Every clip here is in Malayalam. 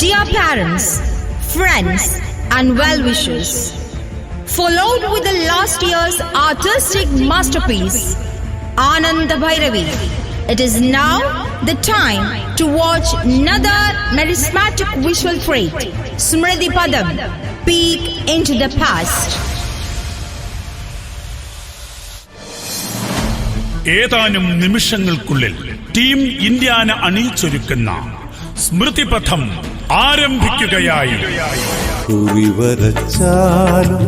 dear parents, friends, and well-wishers. Followed with the last year's artistic masterpiece, Ananda Bhairavi. It is now the time to watch another charismatic visual trait, Smriti Padam, peek into the past. ഏതാനും നിമിഷങ്ങൾക്കുള്ളിൽ ടീം ഇന്ത്യാന അണിയിച്ചൊരുക്കുന്ന സ്മൃതിപഥം ആരംഭിക്കുകയായി. കുറിവരച്ചാലും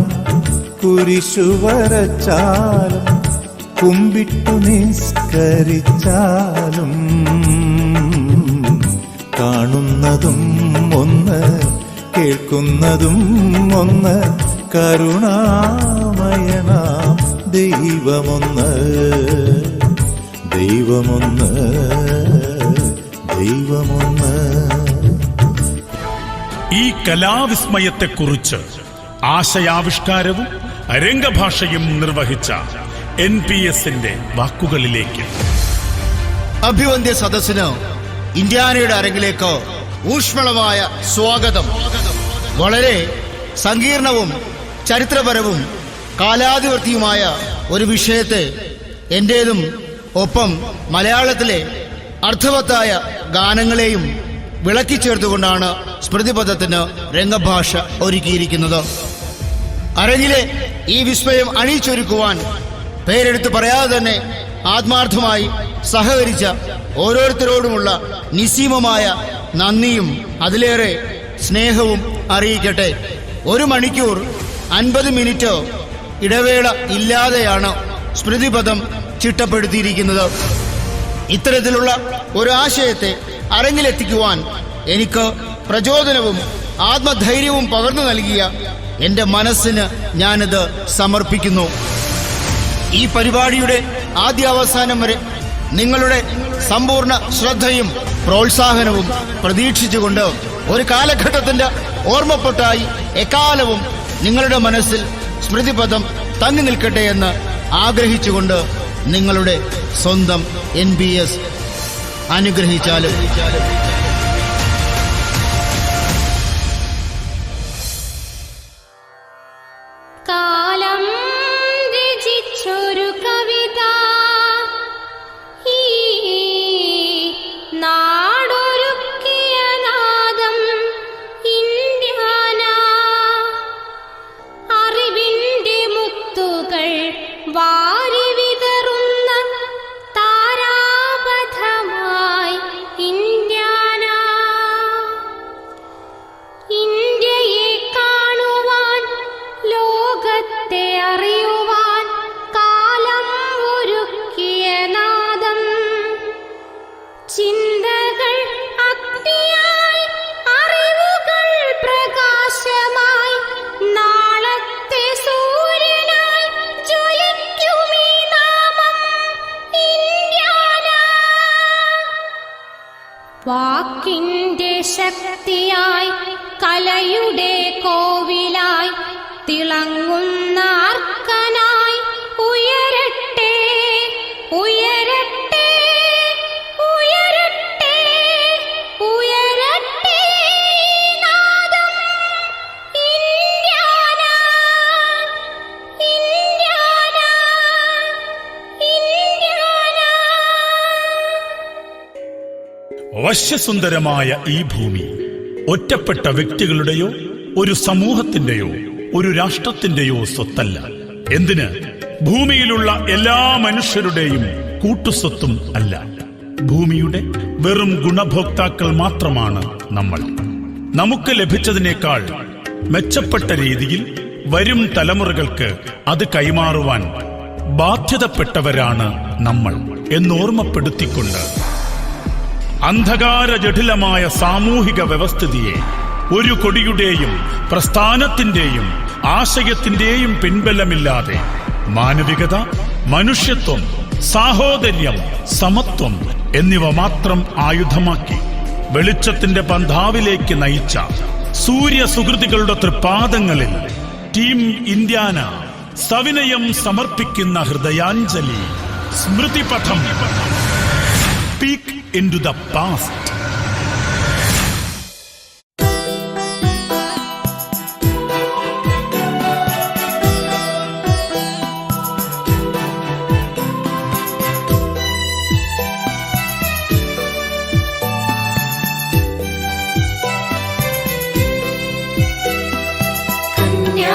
കുരിശുവരച്ചാലും കുമ്പിട്ടു നിസ്കരിച്ചാലും കാണുന്നതും ഒന്ന് കേൾക്കുന്നതും ഒന്ന് കരുണാമയനാം ദൈവമൊന്ന് ദൈവമൊന്ന് ദൈവമൊന്ന്. ഈ കലാവിസ്മയത്തെക്കുറിച്ച് ആശയാവിഷ്കാരവും രംഗഭാഷയും നിർവഹിച്ച NPSന്റെ വാക്കുകളിലേക്ക്. അഭിവന്ദ്യ സദസ്സിന് ഇന്ത്യാനയുടെ അരങ്ങിലേക്ക് ഊഷ്മളമായ സ്വാഗതം. വളരെ സങ്കീർണവും ചരിത്രപരവും കാലാതിവർത്തിയുമായ ഒരു വിഷയത്തെ എന്റേതും ഒപ്പം മലയാളത്തിലെ അർത്ഥവത്തായ ഗാനങ്ങളെയും വിളക്കിച്ചേർത്തുകൊണ്ടാണ് സ്മൃതിപഥത്തിന് രംഗഭാഷ ഒരുക്കിയിരിക്കുന്നത്. അരങ്ങിലെ ഈ വിസ്മയം അണിയിച്ചൊരുക്കുവാൻ പേരെടുത്ത് പറയാതെ തന്നെ ആത്മാർത്ഥമായി സഹകരിച്ച ഓരോരുത്തരോടുമുള്ള നിസ്സീമമായ നന്ദിയും അതിലേറെ സ്നേഹവും അറിയിക്കട്ടെ. 1 മണിക്കൂർ 50 മിനിറ്റ് ഇടവേള ഇല്ലാതെയാണ് സ്മൃതിപഥം ചിട്ടപ്പെടുത്തിയിരിക്കുന്നത്. ഇത്തരത്തിലുള്ള ഒരു ആശയത്തെ അരങ്ങിലെത്തിക്കുവാൻ എനിക്ക് പ്രചോദനവും ആത്മധൈര്യവും പകർന്നു നൽകിയ എന്റെ മനസ്സിന് ഞാനിത് സമർപ്പിക്കുന്നു. ഈ പരിപാടിയുടെ ആദ്യാവസാനം വരെ നിങ്ങളുടെ സമ്പൂർണ്ണ ശ്രദ്ധയും പ്രോത്സാഹനവും പ്രതീക്ഷിച്ചുകൊണ്ട് ഒരു കാലഘട്ടത്തിന്റെ ഓർമ്മപ്പെട്ടായി എക്കാലവും നിങ്ങളുടെ മനസ്സിൽ സ്മൃതിപഥം തങ്ങി നിൽക്കട്ടെ എന്ന് ആഗ്രഹിച്ചുകൊണ്ട് നിങ്ങളുടെ സ്വന്തം NPS അനുഗ്രഹിച്ചാലും. കാലം രചിച്ചൊരു കവിത ഈ നാടൊരുക്കിയ നാദം ഇന്ത്യാന. അറിവിന്റെ മുത്തുകൾ വാരി വിതറുന്ന താരാപഥമായി ഇന്ത്യാന. ഇന്ത്യയെ കാണുവാൻ ലോകത്തെ അറിയുവാൻ കാലം ഒരുക്കിയ നാദം. ചിന്തകൾ അഗ്നിയായി അറിവുകൾ പ്രകാശമായി നാളത്തെ സൂര്യനായി ജ്വലിക്കുമീ നാമം ഇന്ത്യാന. വാക്കിന്റെ ശക്തിയായി കലയുടെ കോവിലായി തിളങ്ങുന്ന അർക്കനായി ഉയരട്ടെ ഉയരട്ടെ ഉയരട്ടെ ഉയരട്ടെ നാദം ഇന്ത്യാന ഇന്ത്യാന ഇന്ത്യാന. വശ്യസുന്ദരമായ ഈ ഭൂമി ഒറ്റപ്പെട്ട വ്യക്തികളുടെയോ ഒരു സമൂഹത്തിന്റെയോ ഒരു രാഷ്ട്രത്തിന്റെയോ സ്വത്തല്ല. എന്തിന്, ഭൂമിയിലുള്ള എല്ലാ മനുഷ്യരുടെയും കൂട്ടുസ്വത്തും അല്ല. ഭൂമിയുടെ വെറും ഗുണഭോക്താക്കൾ മാത്രമാണ് നമ്മൾ. നമുക്ക് ലഭിച്ചതിനേക്കാൾ മെച്ചപ്പെട്ട രീതിയിൽ വരും തലമുറകൾക്ക് അത് കൈമാറുവാൻ ബാധ്യതപ്പെട്ടവരാണ് നമ്മൾ എന്നോർമ്മപ്പെടുത്തിക്കൊണ്ട് അന്ധകാര ജഠിലമായ സാമൂഹിക വ്യവസ്ഥിതിയെ ഒരു കൊടിയുടെയും പ്രസ്ഥാനത്തിന്റെയും ആശയത്തിന്റെയും പിൻബലമില്ലാതെ മാനവികത, മനുഷ്യത്വം, സാഹോദര്യം, സമത്വം എന്നിവ മാത്രം ആയുധമാക്കി വെളിച്ചത്തിന്റെ പന്ഥാവിലേക്ക് നയിച്ച സൂര്യസുഹൃതികളുടെ തൃപ്പാദങ്ങളിൽ ടീം ഇന്ത്യാന സവിനയം സമർപ്പിക്കുന്ന ഹൃദയാഞ്ജലി. സ്മൃതിപഥം, peek into the past.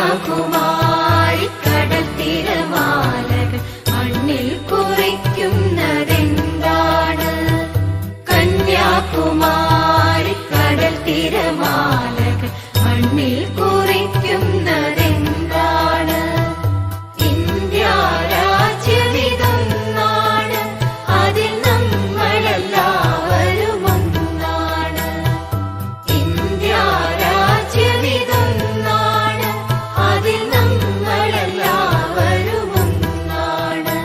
Kanyakumari കടൽ തിരമാലകൾ മണ്ണിൽ കുറിക്കുന്നതെന്താണ്? കന്യാകുമാരി കടൽ തിരമാലകൾ മണ്ണിൽ കുറിക്കുന്നതെന്താണ്? ഇന്ത്യ രാജ്യമിതൊന്നാണ്, അതിൽ നമ്മളെല്ലാവരും ഒന്നാണ്. ഇന്ത്യ രാജ്യമിതൊന്നാണ്, അതിൽ നമ്മളെല്ലാവരും ഒന്നാണ്.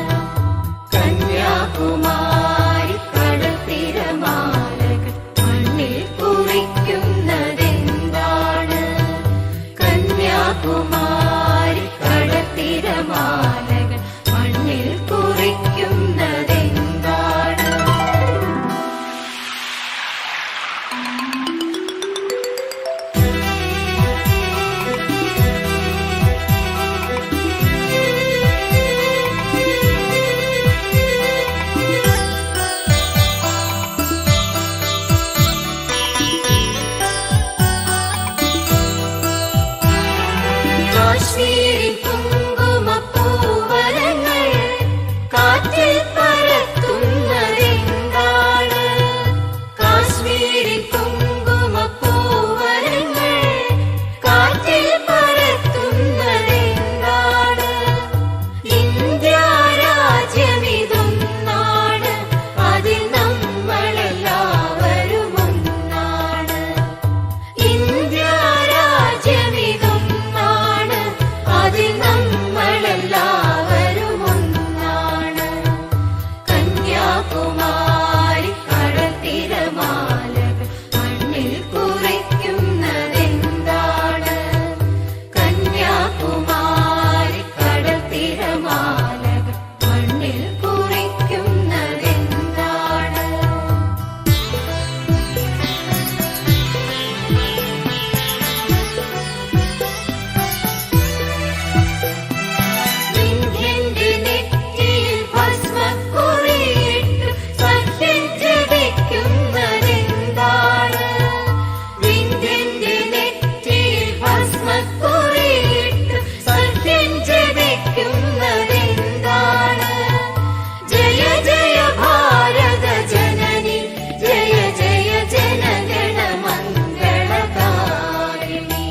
കന്യാകുമാരി കടൽ തിരമാലകൾ മണ്ണിൽ കുറിക്കുന്നതെന്താണ്? കന്യാകുമാരി കടൽ തിരമാലകൾ മണ്ണിൽ കുറിക്കുന്നതെന്താണ്? കാശ്മീരിൽ കുങ്കുമപ്പൂവനങ്ങൾ കാറ്റിൽ പറത്തുന്നതെന്താണ്? കാശ്മീരിൽ കുങ്കുമപ്പൂവനങ്ങൾ കാറ്റിൽ പറത്തുന്നതെന്താണ്? ഇന്ത്യ രാജ്യമിതൊന്നാണ്, അതിൽ നമ്മളെല്ലാവരും ഒന്നാണ്. ഇന്ത്യ രാജ്യമിതൊന്നാണ്, അതിൽ നമ്മളെല്ലാവരും ഒന്നാണ്. കന്യാകുമാരി കടൽ തിരമാലകൾ മണ്ണിൽ കുറിക്കുന്നതെന്താണ്? കന്യാകുമാരി കടൽ തിരമാലകൾ മണ്ണിൽ കുറിക്കുന്നതെന്താണ്? വിന്ധ്യന്റെ നെറ്റിയിൽ ഭസ്മക്കുറിയിട്ട് സഖ്യം ജപിക്കുന്നതെന്താണ്? വിന്ധ്യന്റെ നെറ്റിയിൽ ഭസ്മക്കുറിയിട്ട് സഖ്യം ജപിക്കുന്നതെന്താണ്? ജയ ജയ ഭാരത ജനനി, ജയ ജയ ജനഗണ മംഗളകാരിണി.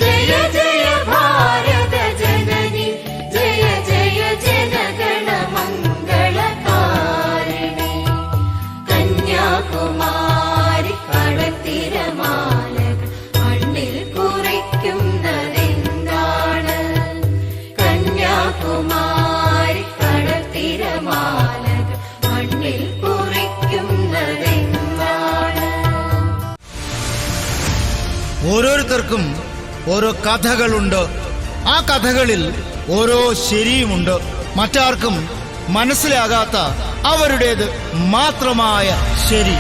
ജയ ജയ ഭാരത ജനനി, ജയ ജയ ജനഗണ മംഗളകാരിണി. കന്യാകുമാരി കടൽ തിരമാലകൾ മണ്ണിൽ കുറിക്കുന്നതെന്താണ്? കന്യാകുമാരി കടൽ തിരമാലകൾ മണ്ണിൽ കുറിക്കുന്നതെന്താണ്? ഓരോരുത്തർക്കും ഓരോ കഥകളുണ്ട്. ആ കഥകളിൽ ഓരോ ശരിയുമുണ്ട്. മറ്റാർക്കും മനസ്സിലാകാത്ത അവരുടേത് മാത്രമായ ശരി.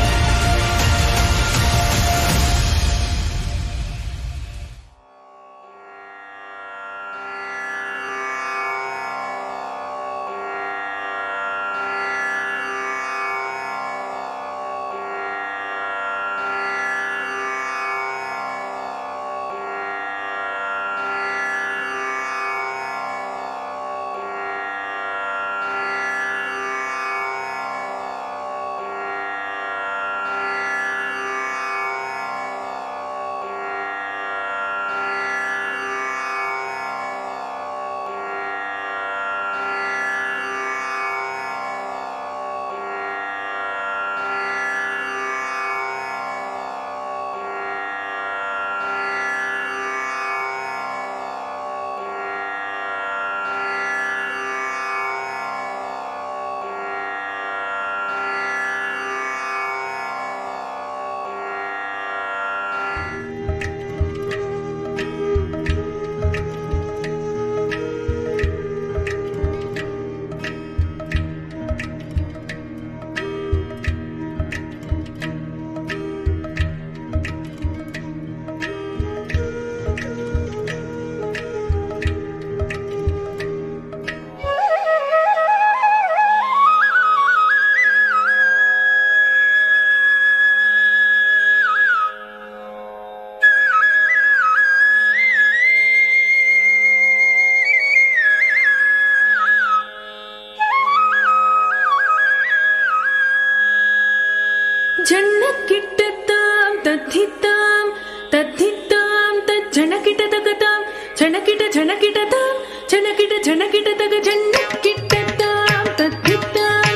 ജനക്കിട്ടത്താം തദ്ധിത്താം തദ്ധിത്താം തജ്ജനകിടതകതാം ജനകിട ജനകിടതാം ജനകിട ജനകിടതക ജനക്കിട്ടത്താം തദ്ധിത്താം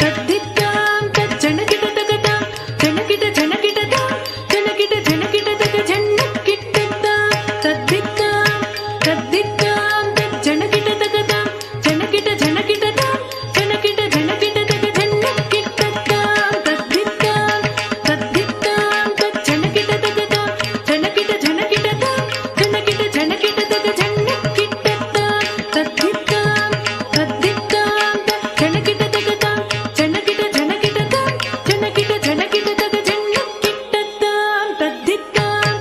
തദ്ധിത്താം തജ്ജനകിടതകതാം ജനകിട ജനകിടതാം ജനകിട ജനകിടതക ജനക്കിട്ടത്താം തദ്ധിത്താം തദ്ധിത്താം തജ്ജനകിടതകതാം ജനകിട ജനകിടതാം ജനകിട ജനകിടതക ജനക്കിട്ടത്താം തദ്ധിത്താം തദ്ധിത്താം തജ്ജനകിടതകതാം ജനകിട ജനകിടതാം ജനകിട ജനകിടതക ജനക്കിട്ടത്താം തദ്ധിത്താം തദ്ധിത്താം ജനകിടതകതാം ജനകിട ജനകിടതാം ജനകിട ജനകിടതക ജനക്കിട്ടത്താം തദ്ധിത്താം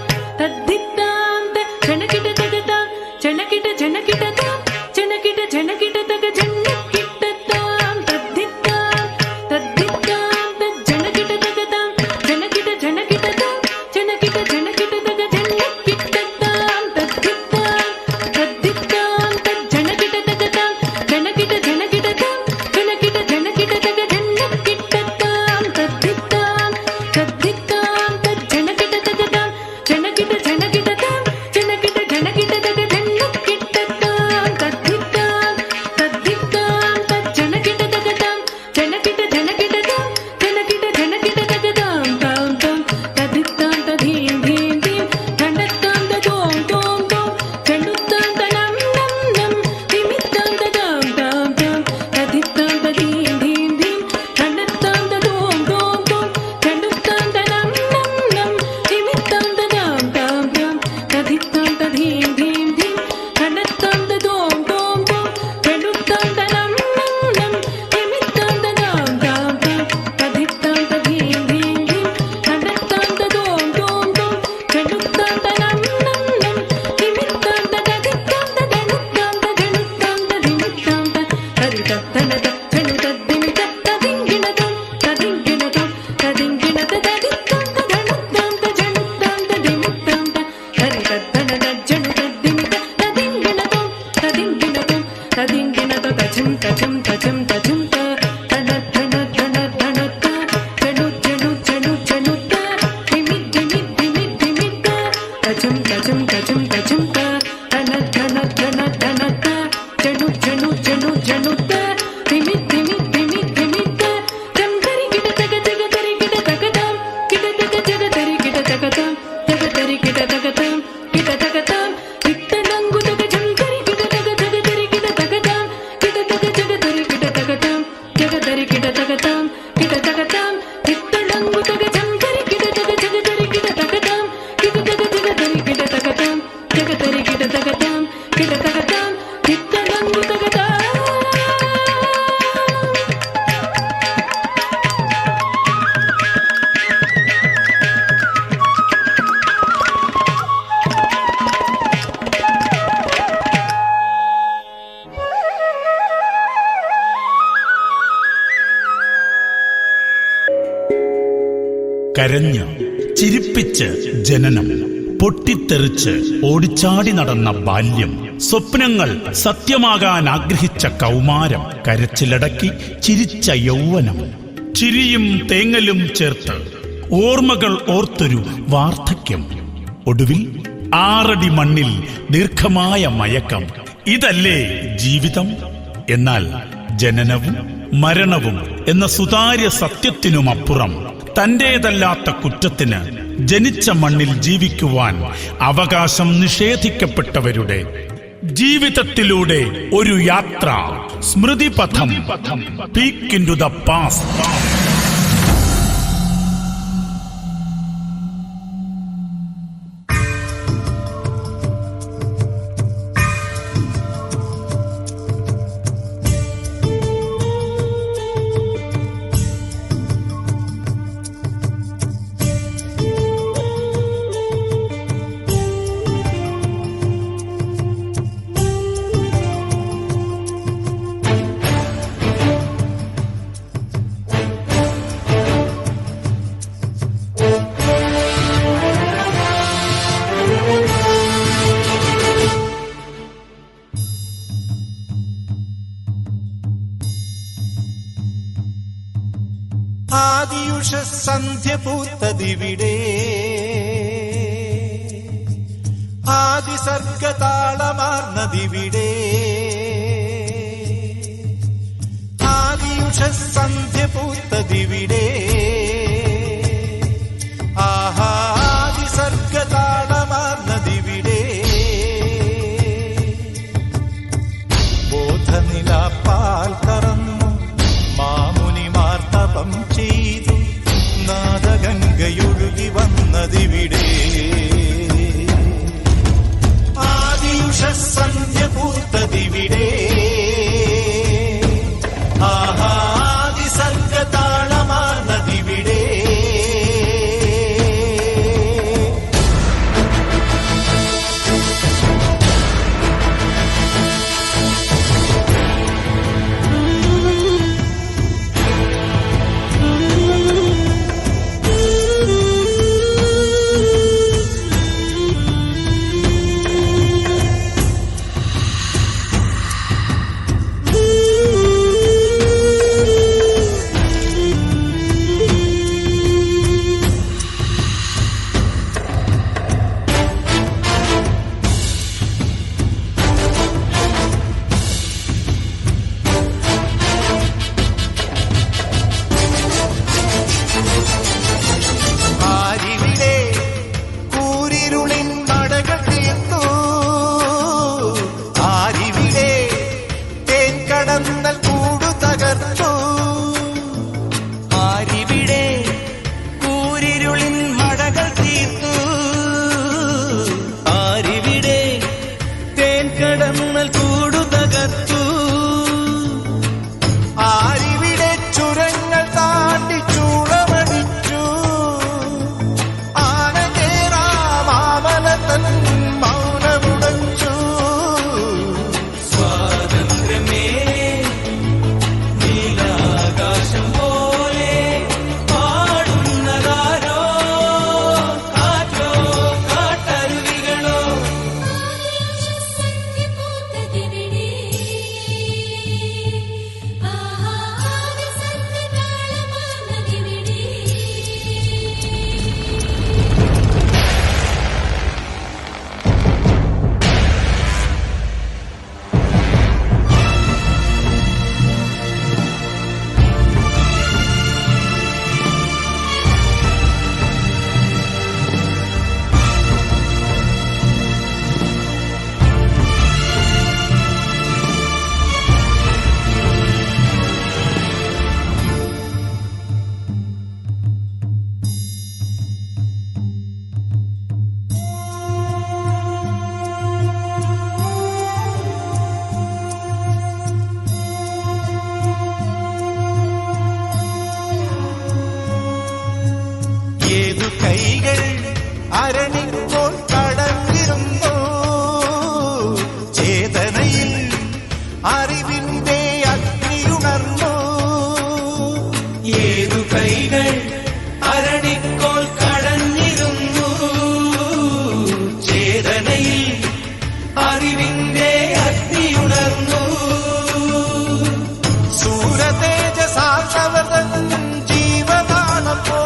തദ്ധിത്താം ജനകിടതകതാം ജനകിട ജനകിടതാം ജനകിട ജനകിടതക ജനക്കിട്ടത്താം തദ്ധിത്താം തദ്ധിത്താം ജനകിടതകതാം ജനകിട ജനകിടതാം ജനകിട ജനകിടതക ജനക്കിട്ടത്താം തദ്ധിത്താം തദ്ധിത്താം ജനകിടതകതാം ജനകിട ജനകിടതാം ജനകിട ജനകിടതക ജനക്കിട്ടത്താം തദ്ധിത്താം തദ്ധിത്താം ജനകിടതകതാം ജനകിട ജനകിടതാം ജനകിട ജനകിടതക ജനക്കിട്ടത്താം തദ്ധിത്താം തദ്ധിത്താം ജനകിടതകതാം ജനകിട ജനകിടതാം ജനകിട ജനകിടതകതാം താം താം തദ്ധിത്താം തധീം ധീം ധീം തണ്ടത്താം തദോം തോം തോം ചെണ്ടുത്താം തനം നം നം തിമിത്താം തദാം താം താം തദ്ധിത്താം തധീം ധീം ധീം തണ്ടത്താം തദോം തോം തോം ചെണ്ടുത്താം തനം നം നം തിമിത്താം തദാം താം താം തദ്ധിത്താം തധീം ധീം ധീം തണ്ടത്താം തദോം തോം തോം ചെണ്ടുത്താം തനം നം നം തിമിത്താം തദാം താം താം തദ്ധിത്താം തധീം ധീം ധീം തണ്ടത്താം തദോം തോം തോം ചെണ്ടുത്താം തനം നം നം തിമിത്താം തദധിത്താം തദനുത്താം തദനുത്താം തദിമിത്താം തദിതത്തനത ജനുതദ്ദിമിത തദിങ്കിണതം തദിങ്കിണതം തദിങ്കിണത തദിത്താം തദനുത്താം തജനുത്താം തദിമിത്താം തദിതത്തനത ജനുതദ്ദിമിത തദിങ്കിണതം തദിങ്കിണതം തദിങ്കിണത തജം തജം തജം തജം തന ധന ധന ധനത ജനു ജനു ജനു ജനുത ദിമി ദിമി ദിമി ദിമിത തജം തജം തജം തജം തന ധന ധന ധനത ജനു ജനു ജനു ജനുത ദിമി ദിമി ദിമി ദിമിത ജം ധരി കിടതക ജഗ ധരി കിടതകതാം കിടതക ജഗ ധരി കിടതകതാം ജഗ ധരി കിടതകതാം കിടതകതാം കിട്ടനങ്കുതക ജം ധരി കിടതക ജഗ ധരി കിടതകതാം കിടതക ജഗ ധരി കിടതകതാം ജഗ ധരി കിടതകതാം കിടതകതാം കിട്ടനങ്കുതക ജം ധരി കിടതക ജഗ ധരി കിടതകതാം കിടതക ജഗ ധരി കിടതകതാം ജഗ ധരി കിടതകതാം കിടതകതാം കിട്ടനങ്കുതകതാം. കരഞ്ഞ് ചിരിപ്പിച്ച് ജനനം, പൊട്ടിത്തെറിച്ച് ഓടിച്ചാടി നടന്ന ബാല്യം, സ്വപ്നങ്ങൾ സത്യമാകാൻ ആഗ്രഹിച്ച കൗമാരം, കരച്ചിലടക്കി ചിരിച്ച യൗവനം, ചിരിയും തേങ്ങലും ചേർത്ത് ഓർമ്മകൾ ഓർത്തൊരു വാർദ്ധക്യം, ഒടുവിൽ 6 അടി മണ്ണിൽ ദീർഘമായ മയക്കം. ഇതല്ലേ ജീവിതം? എന്നാൽ ജനനവും മരണവും എന്ന സുതാര്യ സത്യത്തിനുമപ്പുറം തന്റേതല്ലാത്ത കുറ്റത്തിന് ജനിച്ച മണ്ണിൽ ജീവിക്കുവാൻ അവകാശം നിഷേധിക്കപ്പെട്ടവരുടെ ജീവിതത്തിലൂടെ ഒരു യാത്ര. സ്മൃതിപഥം, പീക്ക് ഇൻടു ദ പാസ്റ്റ്. ആദിയുഷസന്ധ്യ പൂത്തതിവിടെ ആദിസർഗതാളമാർന്നതിവിടെ ആദിയുഷസന്ധ്യ പൂത്തതിവിടെ ആദിസർഗതാളമാർന്നതിവിടെ ബോധനിലാപ്പാൽ കറന്നു മാമുനിമാർ തപം ചെയ്തു നാദഗംഗയൊഴുകി വന്നതിവിടെ ആദിയുഷസന്ധ്യ പൂത്തതിവിടെ ആദിസർഗതാളമാർന്നതിവിടെ കൈകൾ അരണിപ്പോൾ കടന്നിരുന്നു ചേതനയിൽ അറിവിന്റെ അഗ്നിയുണർന്നു ഏതു കൈകൾ അരണിപ്പോൾ കടന്നിരുന്നു ചേതനയിൽ അറിവിന്റെ അഗ്നിയുണർന്നു സൂരതേജസാക്ഷവതൻ ജീവനാണപ്പോ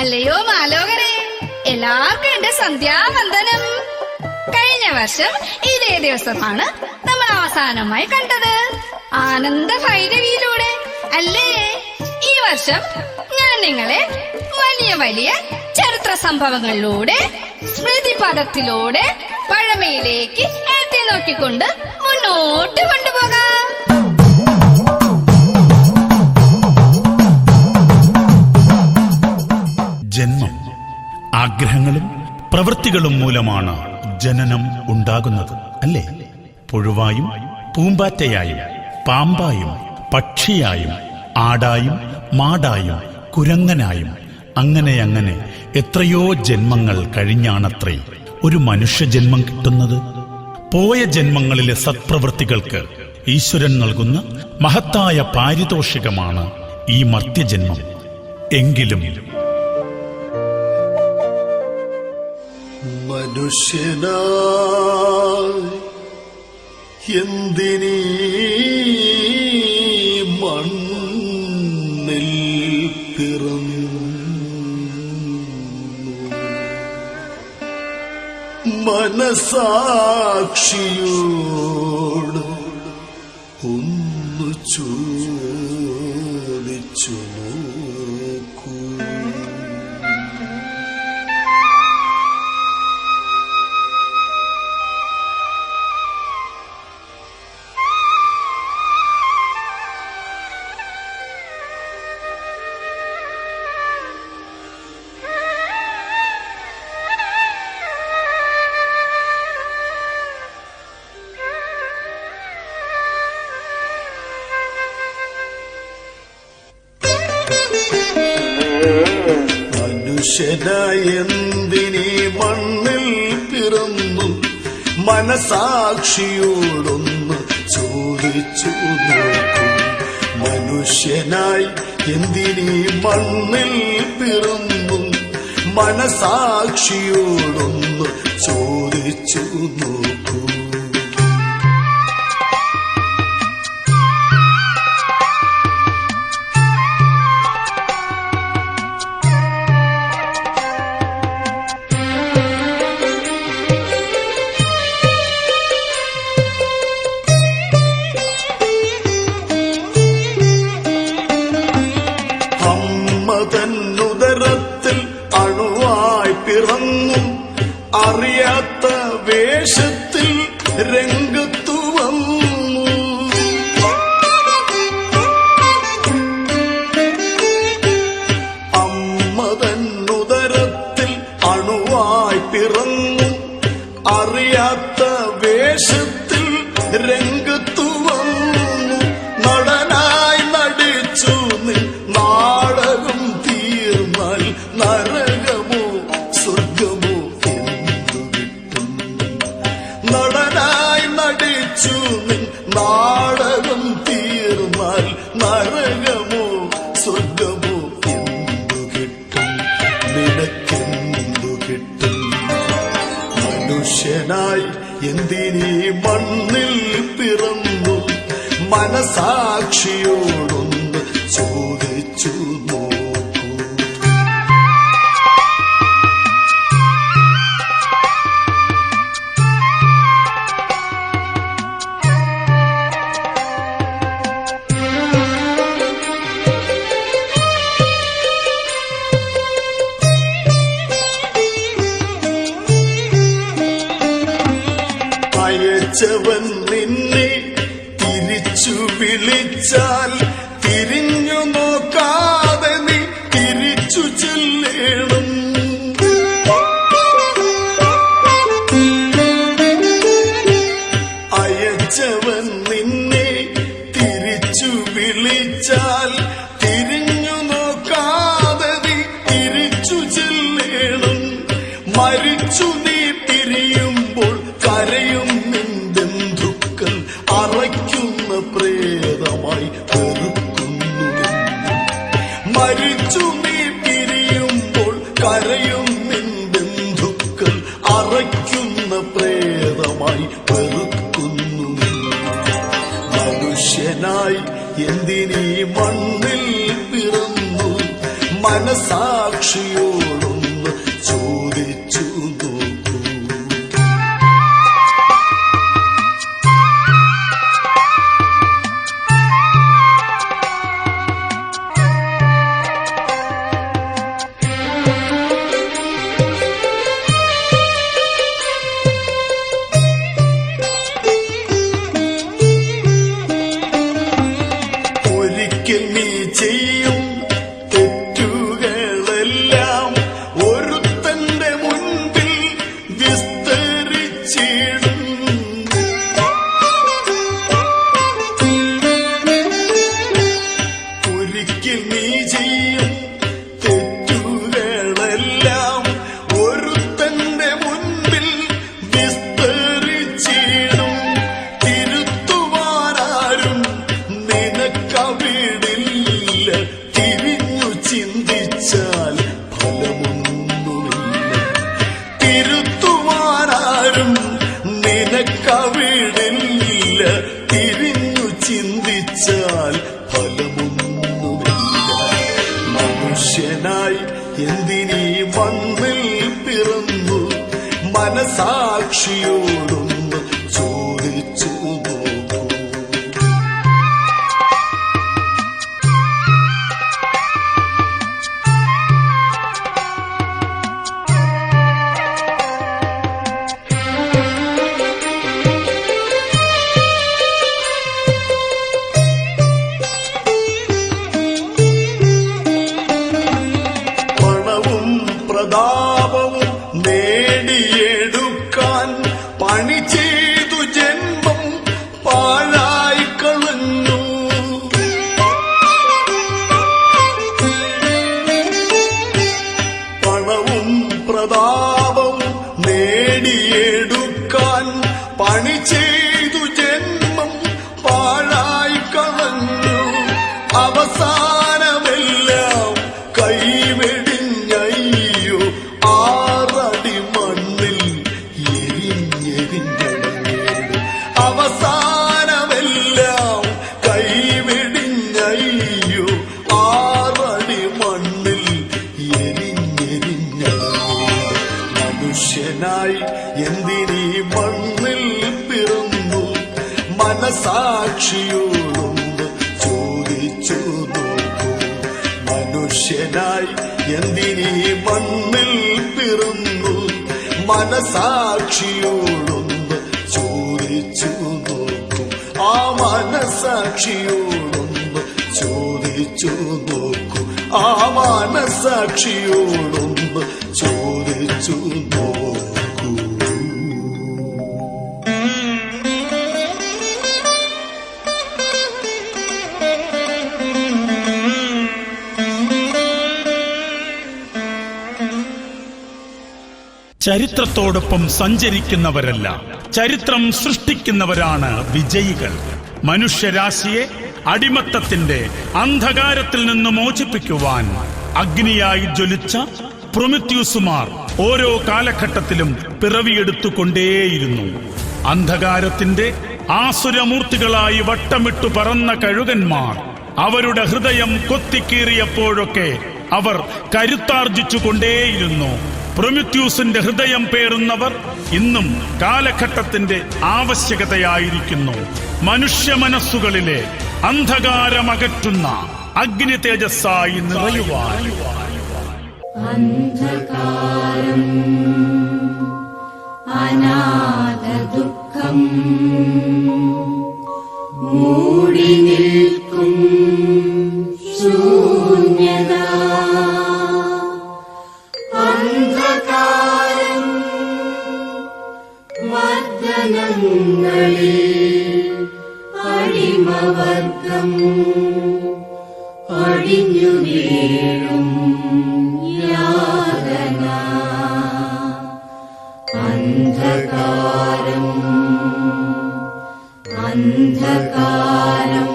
അല്ലയോ മാലോകരെ, എല്ലാവർക്കും എന്റെ സന്ധ്യാവന്ദനം. കഴിഞ്ഞ വർഷം ഇതേ ദിവസമാണ് നമ്മൾ അവസാനമായി കണ്ടത്, ആനന്ദ ഭൈരവിയിലൂടെ അല്ലേ? ഈ വർഷം ഞാൻ നിങ്ങളെ വലിയ വലിയ ചരിത്ര സംഭവങ്ങളിലൂടെ സ്മൃതിപഥത്തിലൂടെ പഴമയിലേക്ക് എത്തി നോക്കിക്കൊണ്ട് മുന്നോട്ട് കൊണ്ടുപോകാം. ജന്മം ആഗ്രഹങ്ങളും പ്രവൃത്തികളും മൂലമാണ് ജനനം ഉണ്ടാകുന്നത്, അല്ലേ? പുഴുവായും പൂമ്പാറ്റയായും പാമ്പായും പക്ഷിയായും ആടായും മാടായും കുരങ്ങനായും അങ്ങനെ എത്രയോ ജന്മങ്ങൾ കഴിഞ്ഞാണത്രേ ഒരു മനുഷ്യജന്മം കിട്ടുന്നത്. പോയ ജന്മങ്ങളിലെ സത്പ്രവൃത്തികൾക്ക് ഈശ്വരൻ നൽകുന്ന മഹത്തായ പാരിതോഷികമാണ് ഈ മർത്യജന്മം. എങ്കിലും മനുഷ്യനായി എന്തിനീ മണ്ണിൽ പിറന്നു, മനസാക്ഷിയോട് ഒന്ന് ചോദിച്ചു നോക്കൂ. മനുഷ്യനായി എന്തിനീ മണ്ണിൽ പിറന്നു, മനസാക്ഷിയോടൊന്ന് ചോദിച്ചു നോക്കൂ. മനുഷ്യനായി എന്തിനീ മണ്ണിൽ പിറന്നു, മനസാക്ഷിയോടൊന്ന് ചോദിച്ചു നോക്കൂ. തന്നുദരത്തിൽ അണുവായി പിറന്നു, അറിയാത്ത വേഷത്തിൽ രംഗത്തു വന്നു. അമ്മ തന്നുദരത്തിൽ അണുവായി പിറന്നു, അറിയാത്ത വേഷത്തിൽ രംഗത്തു വന്നു. നടനായി നടിച്ചു നാടകം തീർന്നാൽ നരകമോ സ്വർഗമോ എന്തു കിട്ടും? നടനായി നടിച്ചു നാടകം തീർന്നാൽ നരകമോ സ്വർഗമോ എന്തു കിട്ടും? നിനക്കെന്തു കിട്ടും? മനുഷ്യനായി എന്തിനീ മണ്ണിൽ പിറന്നു, മനസാക്ഷിയോടൊന്ന് ചോദിച്ചു നോക്കൂ. അയച്ചവൻ നിന്നെ തിരിച്ചു വിളിച്ചാൽ തിരിഞ്ഞു നോക്കാതെ നീ തിരിച്ചു ചെല്ലണം. അയച്ചവൻ നിന്നെ തിരിച്ചു വിളിച്ചാൽ തിരിഞ്ഞു നോക്കാതെ നീ തിരിച്ചു ചെല്ലണം. മരിച്ചു നീ പിരിയുമ്പോൾ കരയും നിന്റെ ബന്ധുക്കൾ അറയ്ക്കുന്ന പ്രേതമായി വെറുക്കുന്നു. മരിച്ചു നീ പിരിയുമ്പോൾ കരയും നിന്റെ ബന്ധുക്കൾ അറയ്ക്കുന്ന പ്രേതമായി വെറുക്കുന്നു. മനുഷ്യനായി എന്തിനീ മണ്ണിൽ പിറന്നു, മനസാക്ഷിയോടൊന്ന് ചോദിച്ചു നോക്കൂ. ഒരിക്കൽ നീ ചെയ്യും തെറ്റുകളെല്ലാം ഒരുത്തന്റെ മുൻപിൽ വിസ്തരിച്ചിടും. ഒരിക്കൽ നീ ചെയ്യും തെറ്റുകളെല്ലാം ഒരുത്തന്റെ മുൻപിൽ വിസ്തരിച്ചിടും. തിരുത്തുവാനാരും നിനക്കവിടില്ല, തിരിഞ്ഞു ചിന്തിച്ചാൽ ഫലമൊന്നുമില്ല. തിരുത്തുവാനാരും നിനക്കവിടില്ല, തിരിഞ്ഞു ചിന്തിച്ചാൽ ഫലമൊന്നുമില്ല. മനുഷ്യനായി എന്തിനീ മണ്ണിൽ പിറന്നു, മനസാക്ഷിയോടൊന്ന് ചോദിച്ചു നോക്കൂ. പണവും പ്രതാപവും നേടിയെടുക്കാൻ പണി ചെയ്തു ജന്മം പാഴായി കളഞ്ഞു. പണവും പ്രതാപവും നേടിയെടുക്കാൻ പണി ചെയ്തു ജന്മം പാഴായി കളഞ്ഞു. അവസാനമെല്ലാം കൈവെടിഞ്ഞയ്യോ, ആറടി മണ്ണിൽ എരിഞ്ഞെരിഞ്ഞടങ്ങേടും. അവസാനമെല്ലാം കൈവെടിഞ്ഞയ്യോ, ആറടി മണ്ണിൽ എരിഞ്ഞെരിഞ്ഞടങ്ങേടും. മനുഷ്യനായി എന്തിനീ മണ്ണിൽ പിറന്നു, മനസാക്ഷിയോടൊന്ന് ചോദിച്ചു നോക്കൂ. മനുഷ്യനായി എന്തിനീ മണ്ണിൽ പിറന്നു, മനസാക്ഷിയോടൊന്ന് ചോദിച്ചു നോക്കൂ. ആ മനസാക്ഷിയോടൊന്ന് ചോദിച്ചു നോക്കൂ. ആ മനസാക്ഷിയോടൊന്ന് ചോദിച്ചു നോക്കൂ. ചരിത്രത്തോടൊപ്പം സഞ്ചരിക്കുന്നവരല്ല, ചരിത്രം സൃഷ്ടിക്കുന്നവരാണ് വിജയികൾ. മനുഷ്യരാശിയെ അടിമത്തത്തിന്റെ അന്ധകാരത്തിൽ നിന്ന് മോചിപ്പിക്കുവാൻ അഗ്നിയായി ജ്വലിച്ച പ്രൊമിത്യൂസുമാർ ഓരോ കാലഘട്ടത്തിലും പിറവിയെടുത്തുകൊണ്ടേയിരുന്നു. അന്ധകാരത്തിന്റെ ആസുരമൂർത്തികളായി വട്ടമിട്ടു പറന്ന കഴുകന്മാർ അവരുടെ ഹൃദയം കൊത്തിക്കീറിയപ്പോഴൊക്കെ അവർ കരുത്താർജിച്ചുകൊണ്ടേയിരുന്നു. പ്രൊമിത്യൂസിന്റെ ഹൃദയം പേറുന്നവർ ഇന്നും കാലഘട്ടത്തിന്റെ ആവശ്യകതയായിരിക്കുന്നു. മനുഷ്യ മനസ്സുകളിലെ അന്ധകാരമകറ്റുന്ന അഗ്നി തേജസ്സായി നിറയുവാൻ. അന്ധകാരം അനാഥ ദുഃഖം മൂടി നിൽക്കും ശൂന്യത. അന്ധകാരം മർദ്ദനങ്ങളിൽ അടിമവർഗം അടിഞ്ഞു വീഴും യാതന. അന്ധകാരം അന്ധകാരം.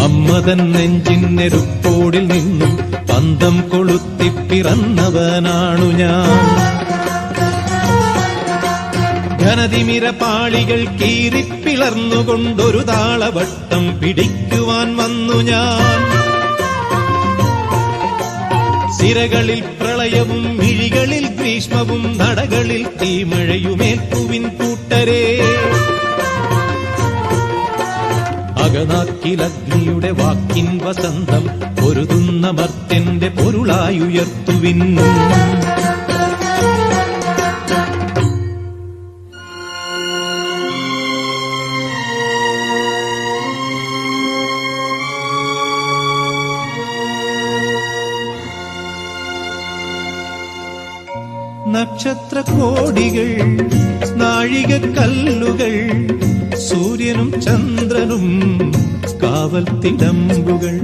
അമ്മതൻ നെഞ്ചിന്നെരുപ്പോടിൽ നിന്നും പന്തം കൊളുത്തിപ്പിറന്നവനാണു ഞാൻ. ഘനതിമിര പാളികൾ കീറിപ്പിളർന്നുകൊണ്ടൊരു താളവട്ടം പിടിക്കുവാൻ വന്നു ഞാൻ. സിരകളിൽ പ്രളയവും മിഴികളിൽ ഗ്രീഷ്മവും നടകളിൽ തീമഴയുമേൽക്കുവിൻ കൂട്ടരേ. അകനാക്കിലഗ്നിയുടെ വാക്കിൻ വസന്തം പൊരുതുന്ന മർത്യന്റെ പൊരുളായുയർത്തുവിൻ. നക്ഷത്രകോടികൾ, നാഴികക്കല്ലുകൾ, സൂര്യനും ചന്ദ്രനും കാവൽ തിടമ്പുകൾ,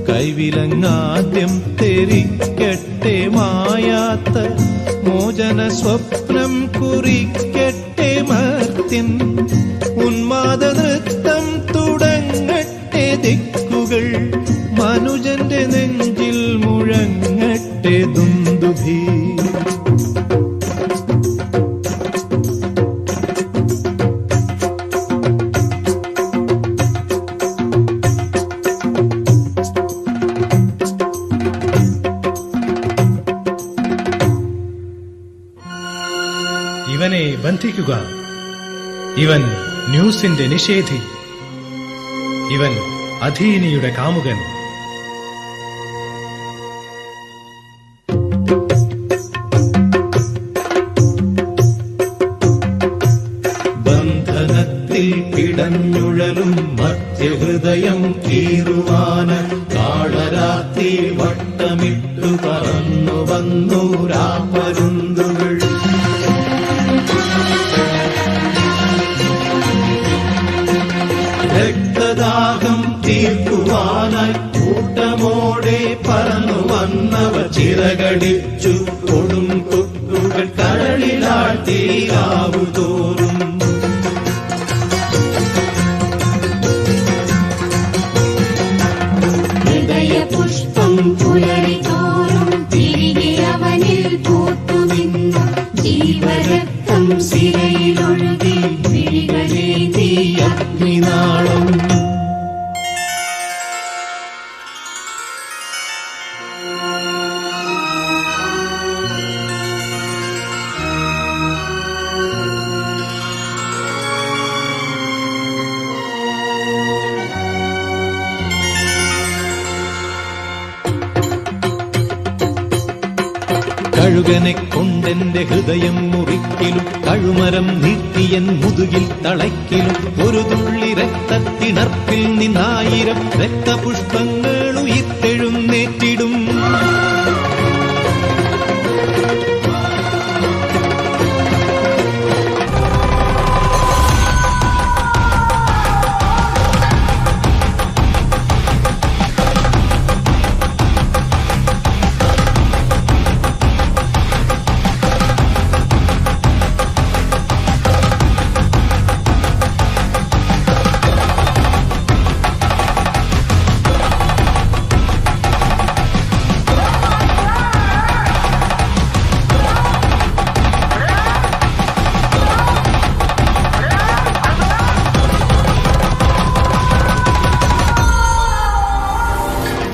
കൈവിലങ്ങാദ്യം തെറിക്കട്ടെ മായാത്ത മോചന സ്വപ്നം കുറിക്കട്ടെ മർത്യൻ, ഉന്മാദ നൃത്തം തുടങ്ങട്ടെ ദിക്കുകൾ, മനുജന്റെ നെഞ്ചിൽ മുഴങ്ങട്ടെ ദുന്ദുഭി. ഇവനെ ബന്ധിക്കുക. ഇവൻ ന്യൂസിന്റെ നിഷേധി. ഇവൻ അധീനിയുടെ കാമുകൻ. ബന്ധനത്തിൽ പിടഞ്ഞുഴലും മധ്യഹൃദയം തീരുവാന കാളരാത്രി വട്ടമിട്ടു പറന്നു വന്നു രാപ്പരുന്തുകൾ. രക്തദാഹം തീർക്കുവാനായി കൂട്ടമോടെ പറന്നു വന്നവ ചിറകടിച്ചു കൊടും കൊക്കുകൾ കടലിലാഴ്ത്തിയാവു തോറും. ഹൃദയപുഷ്പം പുലരിതോറും തിരികെ അവനിൽ പൂത്തുനിന്നു ജീവരക്തം സിരയിലൊഴുകി വിഴികളേന്തി അഗ്നിനാളം. കഴുകനെ കൊണ്ടെന്റെ ഹൃദയം മുറിക്കിലും കഴുമരം നീട്ടിയൻ മുതുകിൽ തളയ്ക്കിലും ഒരു തുള്ളി രക്തത്തിണർപ്പിൽ നിന്നായിരം രക്തപുഷ്പങ്ങൾ ഉയിർത്തെഴുന്നേറ്റിടും.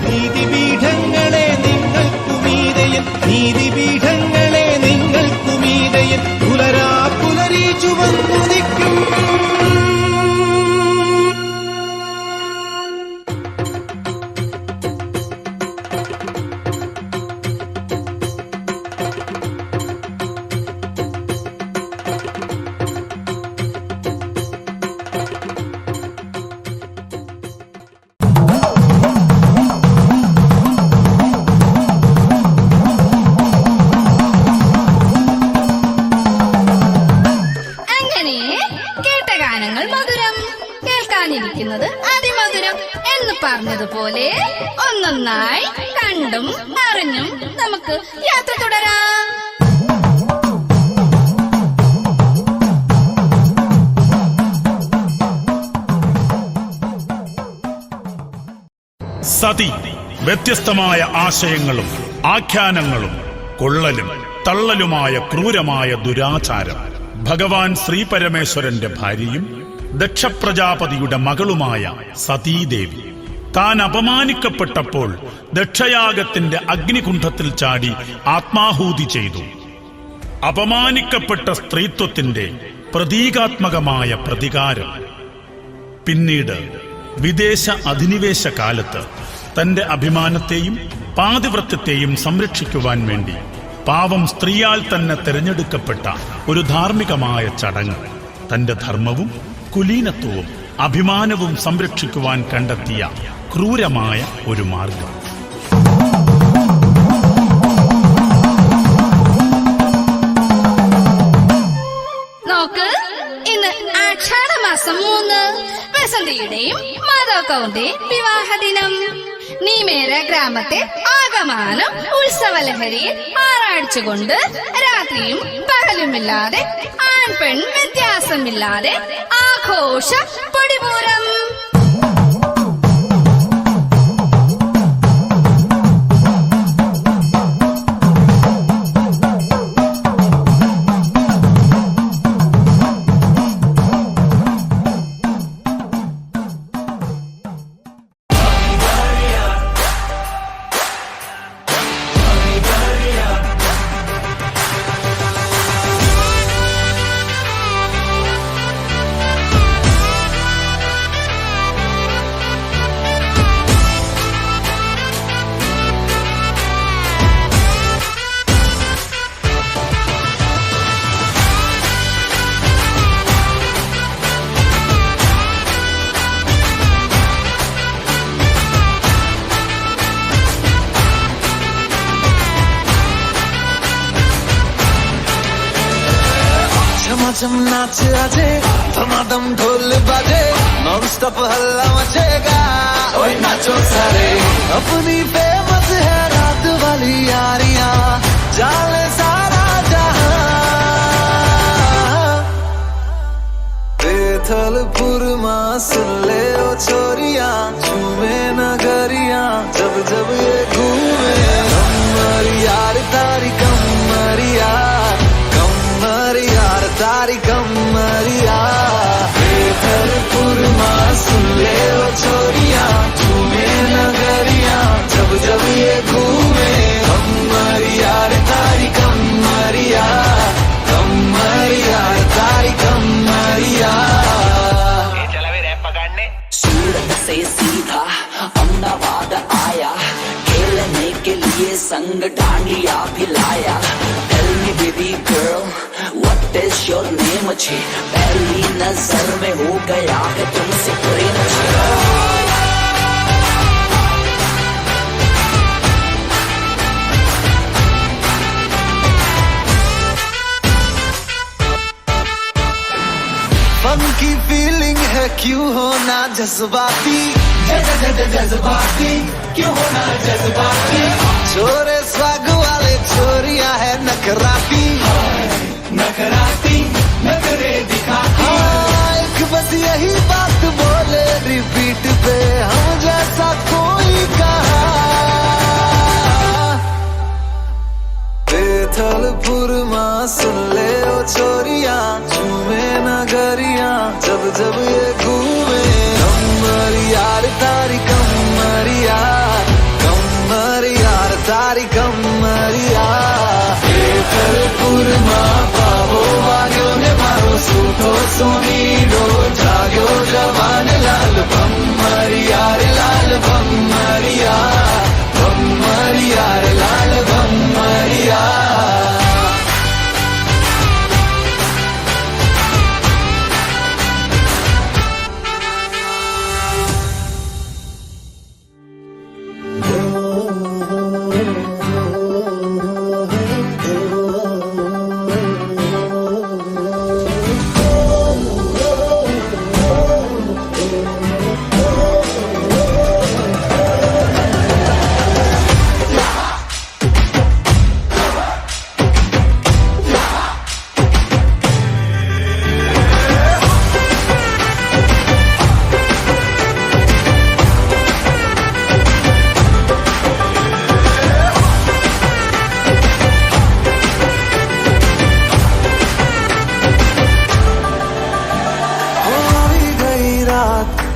നീതിപീഠങ്ങളെ നിങ്ങൾക്കുമീതയൻ, നീതിപീഠങ്ങളെ നിങ്ങൾക്കുമീതയൻ, പുലരാ പുലരി ചുവന്നുദിക്കും. കേൾക്കാനിരിക്കുന്നത് അതിമധുരം എന്ന് പറഞ്ഞതുപോലെ ഒന്നൊന്നായി കണ്ടും അറിഞ്ഞും നമുക്ക് യാത്ര തുടരാം. സതി വ്യത്യസ്തമായ ആശയങ്ങളും ആഖ്യാനങ്ങളും കൊള്ളലും തള്ളലുമായ ക്രൂരമായ ദുരാചാരം. ഭഗവാൻ ശ്രീപരമേശ്വരന്റെ ഭാര്യയും ദക്ഷപ്രജാപതിയുടെ മകളുമായ സതീദേവി താൻ അപമാനിക്കപ്പെട്ടപ്പോൾ ദക്ഷയാഗത്തിന്റെ അഗ്നികുണ്ഠത്തിൽ ചാടി ആത്മാഹൂതി ചെയ്തു. അപമാനിക്കപ്പെട്ട സ്ത്രീത്വത്തിന്റെ പ്രതീകാത്മകമായ പ്രതികാരം. പിന്നീട് വിദേശ അധിനിവേശ കാലത്ത് തന്റെ അഭിമാനത്തെയും പാതിവ്രത്യത്തെയും സംരക്ഷിക്കുവാൻ വേണ്ടി പാവം സ്ത്രീയാൽ തന്നെ തിരഞ്ഞെടുക്കപ്പെട്ട ഒരു ധാർമ്മികമായ ചടങ്ങ് തന്റെ ധർമ്മവും കുലീനത്വവും അഭിമാനവും സംരക്ഷിക്കുവാൻ കണ്ടെത്തിയ ക്രൂരമായ ഒരു മാർഗം. നോക്ക്, ഇന്ന് ആഷാഢമാസം 3 വസന്തിയുടെയും മാധവക്കൗന്റെയും വിവാഹ ദിനം. നീമേര ഗ്രാമത്തെ ആകമാനം ഉത്സവലഹരിയിൽ ആറാഴ്ചകൊണ്ട് രാത്രിയും പകലുമില്ലാതെ ആൺപെൺ വ്യത്യാസമില്ലാതെ ആഘോഷ പൊടിപൂരം. झमाझम नाच आजे, धमाधम ढोल बाजे, नॉन स्टॉप हल्ला मचेगा, ओए नाचो सारे। अपनी फेमस है रात वाली यारियां, जाले सारा जहां। बेथलपुर मां सुन ले ओ छोरियां, झूमे नगरियां, जब जब ये घूमे। कमर यार तारी कमरिया, यार तारी कमरिया। बेथलपुर मां सुन ले ओ छोरियां, झूमे नगरियां, जब जब ये घूमे। कमरिया तारी कमरिया, कमरिया तारी कमरिया। चला वे रैप पकड़ने। सूरत से सीधा अहमदाबाद आया, खेलने के लिए संग डांडिया भी लाया। Tell me baby girl, what is your name? मुझे पहली नजर में हो गया है तुमसे प्रेम। फन की फीलिंग है, क्यों होना जज्बाती, जज्बाती, क्यों होना जज्बाती। छोरे स्वाग वाले छोरिया है नखराती, नखराती, नखरे दिखाती। एक बस यही बात बोले रिपीट पे, हम जैसा कोई कहा। बेथलपुर मां सुन ले ओ छोरियां, झूमे नगरियां, जब जब ये घूमे। कमरिया तारी कमरिया, कमरिया तारी कमरिया। बेथलपुर मां पावो वाग्यो ने मारो, सूठो सोनीडो जाग्यो जवान लाल। भमरिया रे लाल भमरिया, भमरिया रे लाल भमरिया।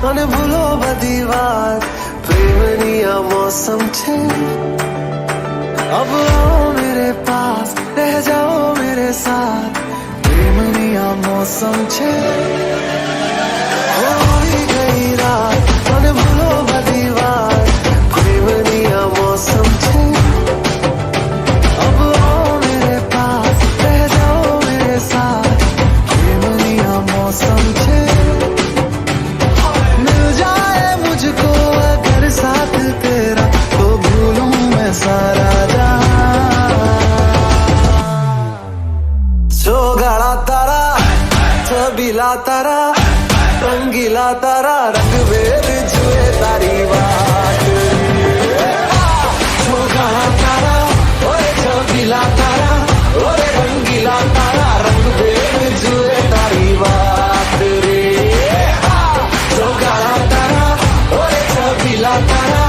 મને ભૂલો બધી વાત, પ્રેમની मौसम छे। अब आओ मेरे पास, रह जाओ मेरे साथ, प्रेमनी मौसम छे। हो गई रात छबीला तारा रंगीला तारा रंग वेद जुए तारी बात छोगाला तारा ओए छबीला तारा ओए रंगीला तारा रंग वेद जुए तारी बात रे छोगाला तारा ओए छबीला तारा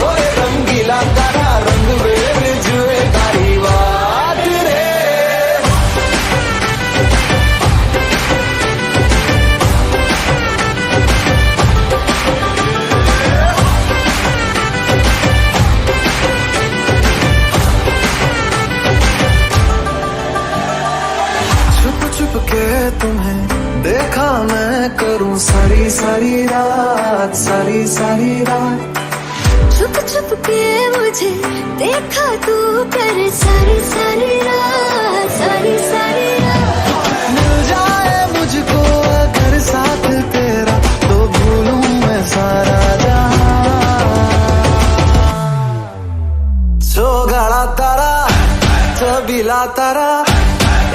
ओए रंगीला तारा रंग वेद जुए तारी बात रे छुप के तुम्हें देखा मैं करूं सारी सारी रात सारी सारी रात छुप छुप के मुझे देखा तू कर सारी सारी रात सारी सारी रात मिल जाए मुझको अगर साथ तेरा तो भूलूं मैं सारा जहां छोगाला तारा छबीला तारा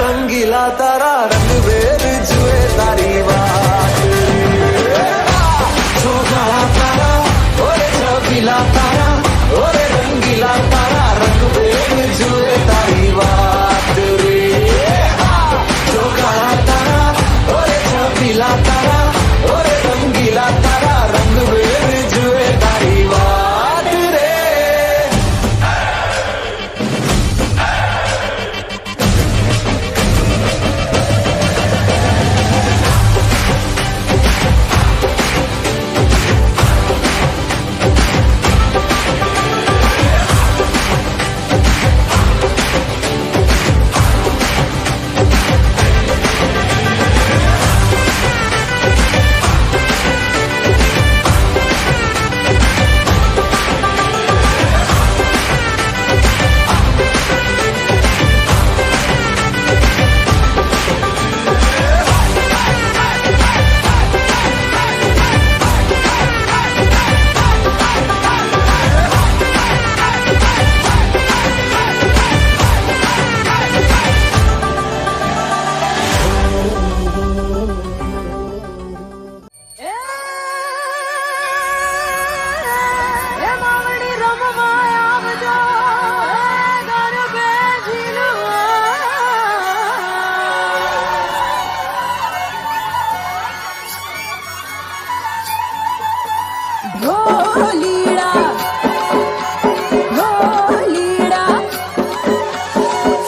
रंगीला तारा रंग वेद जुए तारी बात छोगाला तारा ओरे छबीला तारा ओरे रंगीला तारा रंग वेद जुए तारी बात रे छोगाला तारा ओरे छबीला तारा ओरे रंगीला तारा रंग वेद जुए तारी बात रे ढोलीड़ा ढोलीड़ा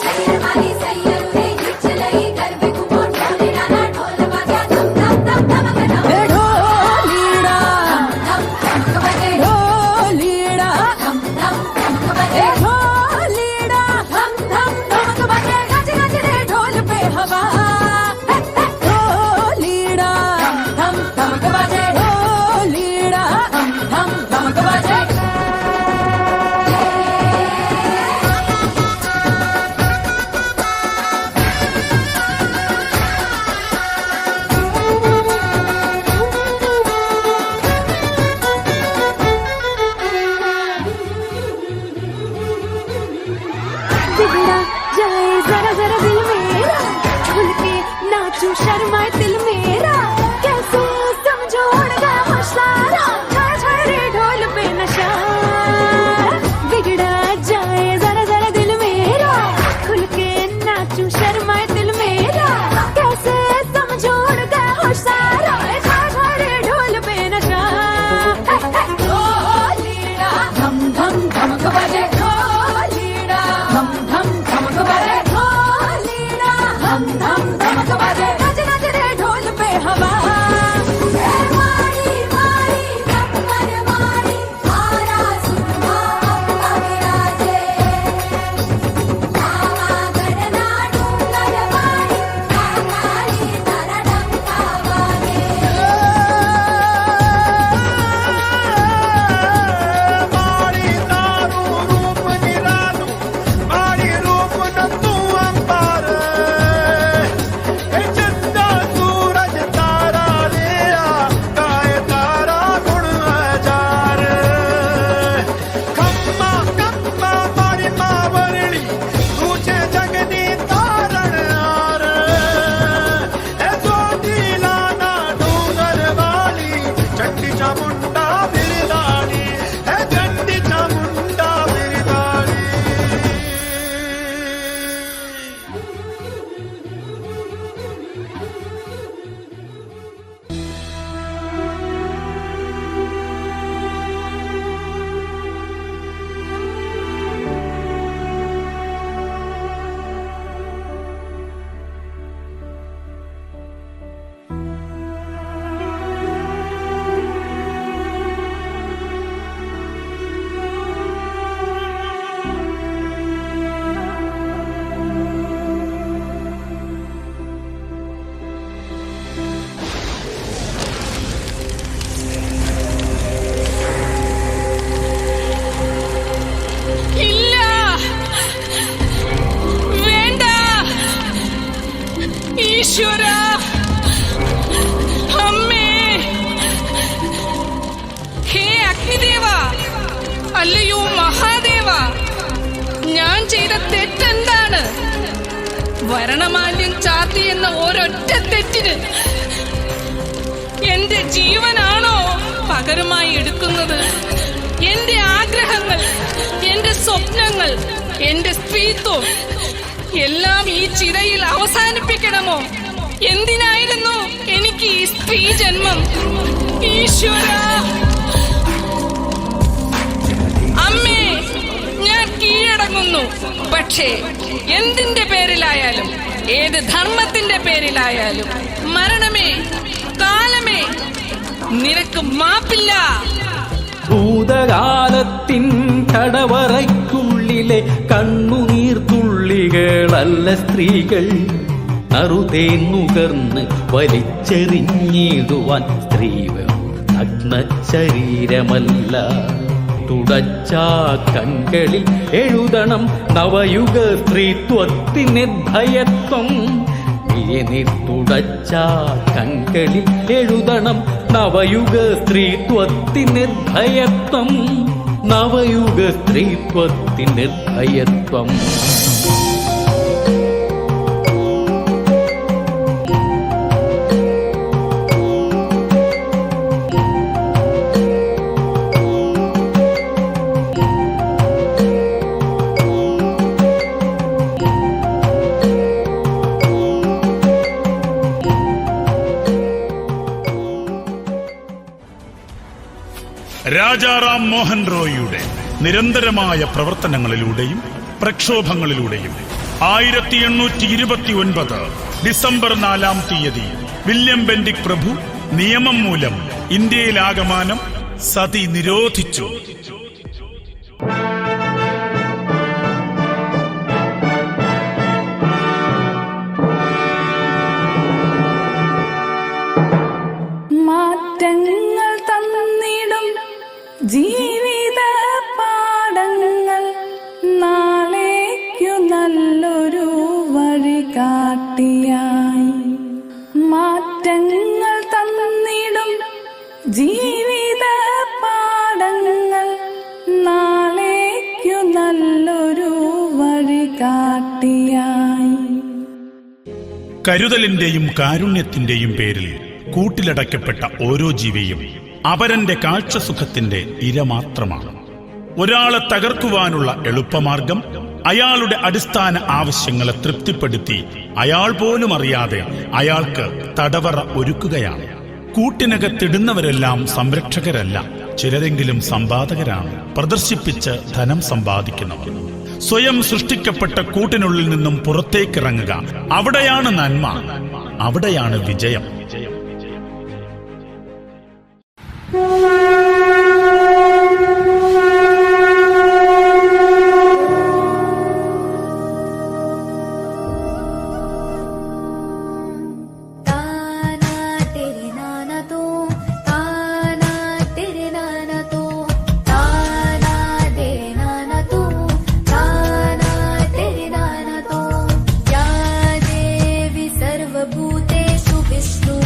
सैयरवाली सैयर रे चलई घर में घुमो ढोले नाना ढोल बजा धम धम धम धम धम ढोलीड़ा धम धम बजे ढोलीड़ा धम धम धम बजे ढोलीड़ा धम धम धम बजे गज गज रे ढोल पे हवा ढोलीड़ा धम धम बजे ढोलीड़ा धम धम बजे ഈശ്വര, അമ്മേ, ഹേ അഗ്നിദേവ, അല്ലയോ മഹാദേവ, ഞാൻ ചെയ്ത തെറ്റെന്താണ്? വരണമാല്യം ചാർത്തി എന്ന ഒരൊറ്റ തെറ്റിന് എന്റെ ജീവനാണോ പകരമായി എടുക്കുന്നത്? എന്റെ ആഗ്രഹങ്ങൾ, എന്റെ സ്വപ്നങ്ങൾ, എന്റെ സ്ത്രീത്വം എല്ലാം ഈ ചിതയിൽ അവസാനിപ്പിക്കണമോ? എന്തിനായിരുന്നു എനിക്ക് ഈ സ്ത്രീ ജന്മം? ഈശ്വര, അമ്മേ, ഞാൻ കീഴടങ്ങുന്നു. പക്ഷേ എന്തിന്റെ പേരിലായാലും, ഏത് ധർമ്മത്തിന്റെ പേരിലായാലും, മരണമേ, കാലമേ, നിനക്ക് മാപ്പില്ല. ഭൂതകാലത്തിൻ കടവറയ്ക്കുള്ളിലെ കണ്ണുനീർത്തുള്ളികളല്ല സ്ത്രീകൾ. അറുതേന്നുകർന്ന് വലിച്ചെറിഞ്ഞിടുവാൻ സ്ത്രീകൾ നഗ്നശരീരമല്ല. തുടച്ചാ കൺകളിൽ എഴുതണം നവയുഗ സ്ത്രീത്വത്തിന് ഭയത്വം. തുടച്ചാ കൺകളിൽ എഴുതണം നവയുഗ സ്ത്രീത്വത്തിന് ഭയത്വം. നവയുഗ സ്ത്രീത്വത്തിന് ഭയത്വം. രാജാറാം മോഹൻ റോയിയുടെ നിരന്തരമായ പ്രവർത്തനങ്ങളിലൂടെയും പ്രക്ഷോഭങ്ങളിലൂടെയും 1829 ഡിസംബർ 4 വില്യം ബെന്റിക് പ്രഭു നിയമം മൂലം ഇന്ത്യയിലാകമാനം സതി നിരോധിച്ചു. മാറ്റങ്ങൾ തന്നിടും ജീവിത പാഠങ്ങൾ നാളേക്കു നല്ലൊരു വഴികാട്ടിയായി. മാറ്റങ്ങൾ തന്നിടും ജീവിത പാഠങ്ങൾ നാളേക്കു നല്ലൊരു വഴികാട്ടിയായി. കരുതലിന്റെയും കാരുണ്യത്തിന്റെയും പേരിൽ കൂട്ടിലടയ്ക്കപ്പെട്ട ഓരോ ജീവിയും അപരന്റെ കാഴ്ചസുഖത്തിന്റെ ഇര മാത്രമാണ്. ഒരാളെ തകർക്കുവാനുള്ള എളുപ്പമാർഗം അയാളുടെ അടിസ്ഥാന ആവശ്യങ്ങളെ തൃപ്തിപ്പെടുത്തി അയാൾ പോലും അറിയാതെ അയാൾക്ക് തടവറ ഒരുക്കുകയാണ്. കൂട്ടിനകത്തിടുന്നവരെല്ലാം സംരക്ഷകരല്ല, ചിലരെങ്കിലും സമ്പാദകരാണ്, പ്രദർശിപ്പിച്ച് ധനം സമ്പാദിക്കുന്നവർ. സ്വയം സൃഷ്ടിക്കപ്പെട്ട കൂട്ടിനുള്ളിൽ നിന്നും പുറത്തേക്കിറങ്ങുക. അവിടെയാണ് നന്മ, അവിടെയാണ് വിജയം. सर्वभूतेषु विष्णु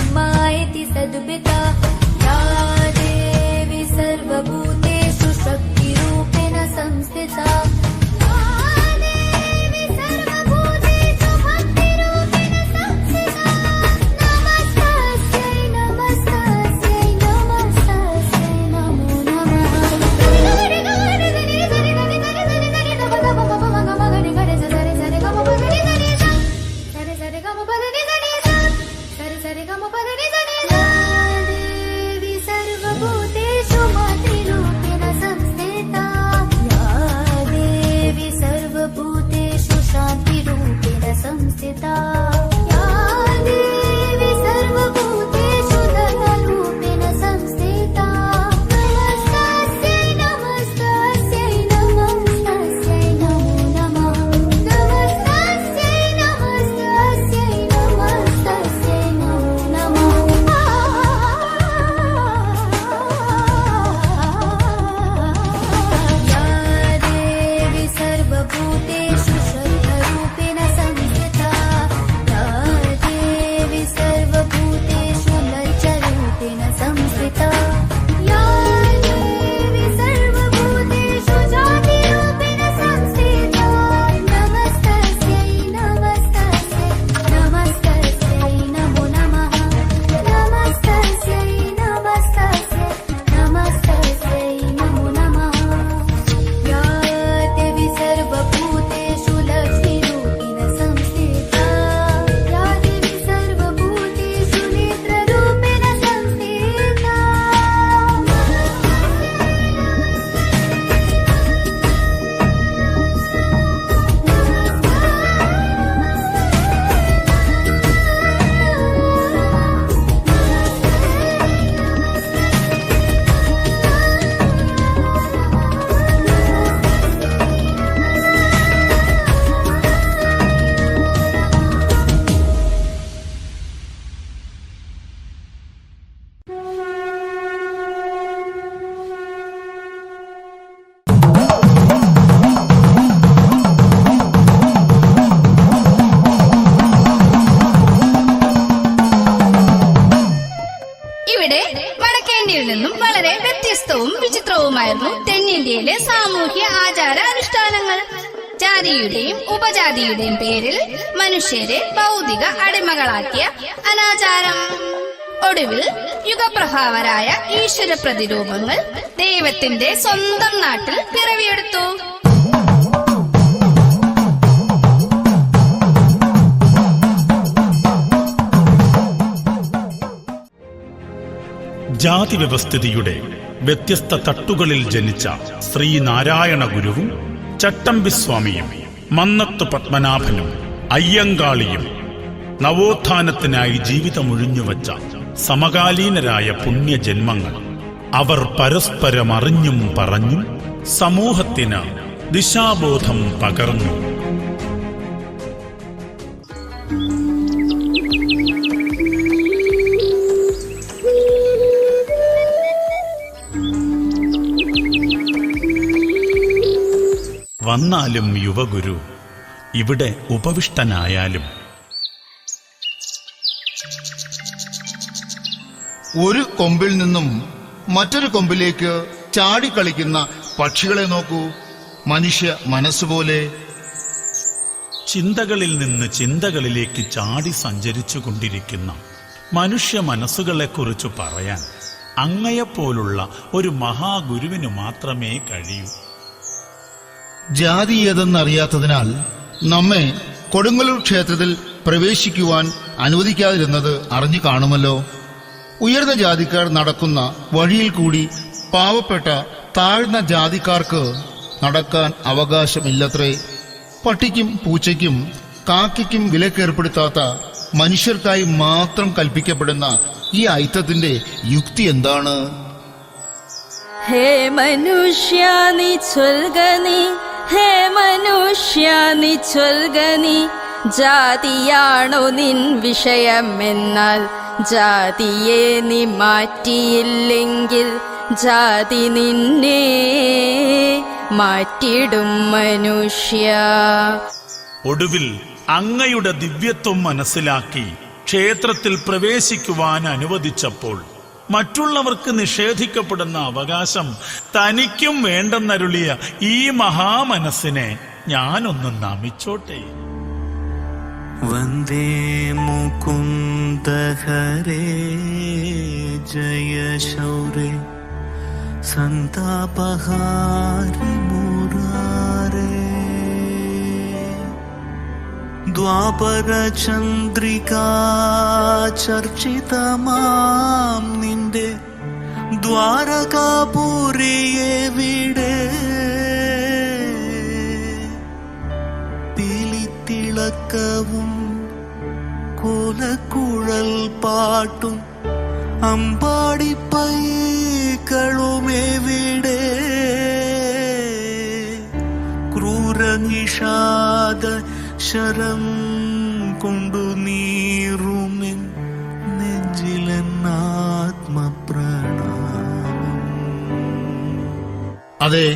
ഇവിടെ വടക്കേന്ത്യയിൽ നിന്നും വളരെ വ്യത്യസ്തവും വിചിത്രവുമായിരുന്നു തെന്നിന്ത്യയിലെ സാമൂഹ്യ ആചാര അനുഷ്ഠാനങ്ങൾ. ജാതിയുടെയും ഉപജാതിയുടെയും പേരിൽ മനുഷ്യരെ ഭൗതിക അടിമകളാക്കിയ അനാചാരം. ഒടുവിൽ യുഗപ്രഭാവരായ ഈശ്വര പ്രതിരൂപങ്ങൾ ദൈവത്തിന്റെ സ്വന്തം നാട്ടിൽ പിറവിയെടുത്തു. ജാതി വ്യവസ്ഥിതിയുടെ വ്യത്യസ്ത തട്ടുകളിൽ ജനിച്ച ശ്രീനാരായണ ഗുരുവും ചട്ടമ്പിസ്വാമിയും മന്നത്ത് പത്മനാഭനും അയ്യങ്കാളിയും നവോത്ഥാനത്തിനായി ജീവിതമൊഴിഞ്ഞുവച്ച സമകാലീനരായ പുണ്യജന്മങ്ങൾ. അവർ പരസ്പരം അറിഞ്ഞും പറഞ്ഞും സമൂഹത്തിന് ദിശാബോധം പകർന്നു. വന്നാലും യുവഗുരു ഇവിടെ ഉപവിഷ്ടനായാലും ഒരു കൊമ്പിൽ നിന്നും മറ്റൊരു കൊമ്പിലേക്ക് ചാടിക്കളിക്കുന്ന പക്ഷികളെ നോക്കൂ. മനുഷ്യ മനസ്സുപോലെ ചിന്തകളിൽ നിന്ന് ചിന്തകളിലേക്ക് ചാടി സഞ്ചരിച്ചു കൊണ്ടിരിക്കുന്ന മനുഷ്യ മനസ്സുകളെക്കുറിച്ച് പറയാൻ അങ്ങയെപ്പോലുള്ള ഒരു മഹാഗുരുവിന് മാത്രമേ കഴിയൂ. ജാതി ഏതെന്നറിയാത്തതിനാൽ നമ്മെ കൊടുങ്ങല്ലൂർ ക്ഷേത്രത്തിൽ പ്രവേശിക്കുവാൻ അനുവദിക്കാതിരുന്നത് അറിഞ്ഞു കാണുമല്ലോ. ഉയർന്ന ജാതിക്കാർ നടക്കുന്ന വഴിയിൽ കൂടി പാവപ്പെട്ട താഴ്ന്ന ജാതിക്കാർക്ക് നടക്കാൻ അവകാശമില്ലത്രേ. പട്ടിക്കും പൂച്ചയ്ക്കും കാക്കയ്ക്കും വിലക്കേർപ്പെടുത്താത്ത മനുഷ്യർക്കായി മാത്രം കൽപ്പിക്കപ്പെടുന്ന ഈ ഐത്തത്തിന്റെ യുക്തി എന്താണ്? ഹേ മനുഷ്യ നീ ചൊൽകനി, ഹേ മനുഷ്യ നീ ചൊൽകനി, ജാതിയാണോ നിൻ വിഷയം എന്നാൽ ജാതിയെ നീ മാറ്റിയില്ലെങ്കിൽ ജാതി നിന്നെ മാറ്റിടും മനുഷ്യ. ഒടുവിൽ അങ്ങയുടെ ദിവ്യത്വം മനസ്സിലാക്കി ക്ഷേത്രത്തിൽ പ്രവേശിക്കുവാൻ അനുവദിച്ചപ്പോൾ മറ്റുള്ളവർക്ക് നിഷേധിക്കപ്പെടുന്ന അവകാശം തനിക്കും വേണ്ടെന്നരുളിയ ഈ മഹാമനസ്സിനെ ഞാനൊന്ന് നമിച്ചോട്ടെ. വന്ദേ മുകുന്ദ ഹരേ ജയ ശൗരേ സന്താപഹാരി മുരാരേ ദ്വാപര ചന്ദ്രികാ ചർച്ചിതമാം നിന്റെ ദ്വാരകാപുരിയെവിടെ തിളക്കവും കോലക്കുഴൽ പാട്ടും അമ്പാടി പൈകളുമെവിടെ ക്രൂരനിഷാദ ശരം കൊണ്ടു നീറുമെൻ നെഞ്ചിലെന്നാത്മപ്രണാമം. അതെ,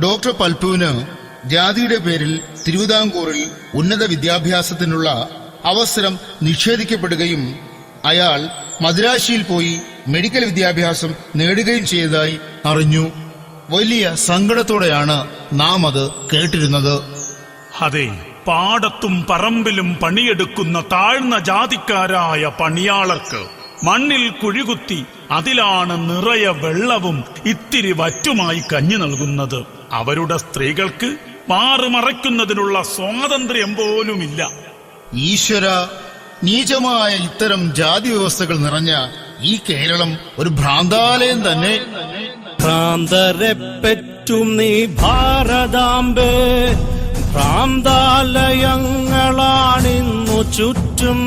ഡോക്ടർ പൽപുവിന് ജാതിയുടെ പേരിൽ തിരുവിതാംകൂറിൽ ഉന്നത വിദ്യാഭ്യാസത്തിനുള്ള അവസരം നിഷേധിക്കപ്പെടുകയും അയാൾ മദ്രാശിയിൽ പോയി മെഡിക്കൽ വിദ്യാഭ്യാസം നേടുകയും ചെയ്തതായി അറിഞ്ഞു. വലിയ സങ്കടത്തോടെയാണ് നാം അത് കേട്ടിരുന്നത്. അതെ, പാടത്തും പറമ്പിലും പണിയെടുക്കുന്ന താഴ്ന്ന ജാതിക്കാരായ പണിയാളർക്ക് മണ്ണിൽ കുഴികുത്തി അതിലാണ് നിറയെ വെള്ളവും ഇത്തിരി വറ്റുമായി കഞ്ഞി നൽകുന്നത് അവരുടെ സ്ത്രീകൾക്ക് മാറുമറയ്ക്കുന്നതിനുള്ള സ്വാതന്ത്ര്യം പോലുമില്ല. ഈശ്വര, നീചമായ ഇത്തരം ജാതി വ്യവസ്ഥകൾ നിറഞ്ഞ ഈ കേരളം ഒരു ഭ്രാന്താലയം തന്നെ. ഭ്രാന്തരെ പെറ്റും നീ ഭാരതാംബേ, ഭ്രാന്താലയങ്ങളാണിന്നു ചുറ്റും.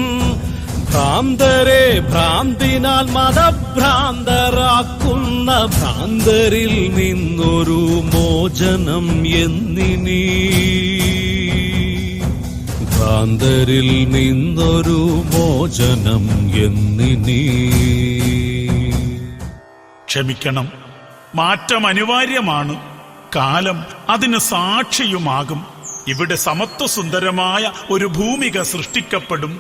ഭ്രാന്തരെ ഭ്രാന്തിനാൽ മതഭ്രാന്തരാക്കുന്ന ഭ്രാന്തരിൽ നിന്നൊരു മോചനം എന്നിനി, ഭ്രാന്തരിൽ നിന്നൊരു മോചനം എന്നിനി. ക്ഷമിക്കണം, മാറ്റം അനിവാര്യമാണ്. കാലം അതിന് സാക്ഷിയുമാകും. ഇവിടെ സമത്വസുന്ദരമായ ഒരു ഭൂമിക സൃഷ്ടിക്കപ്പെടും.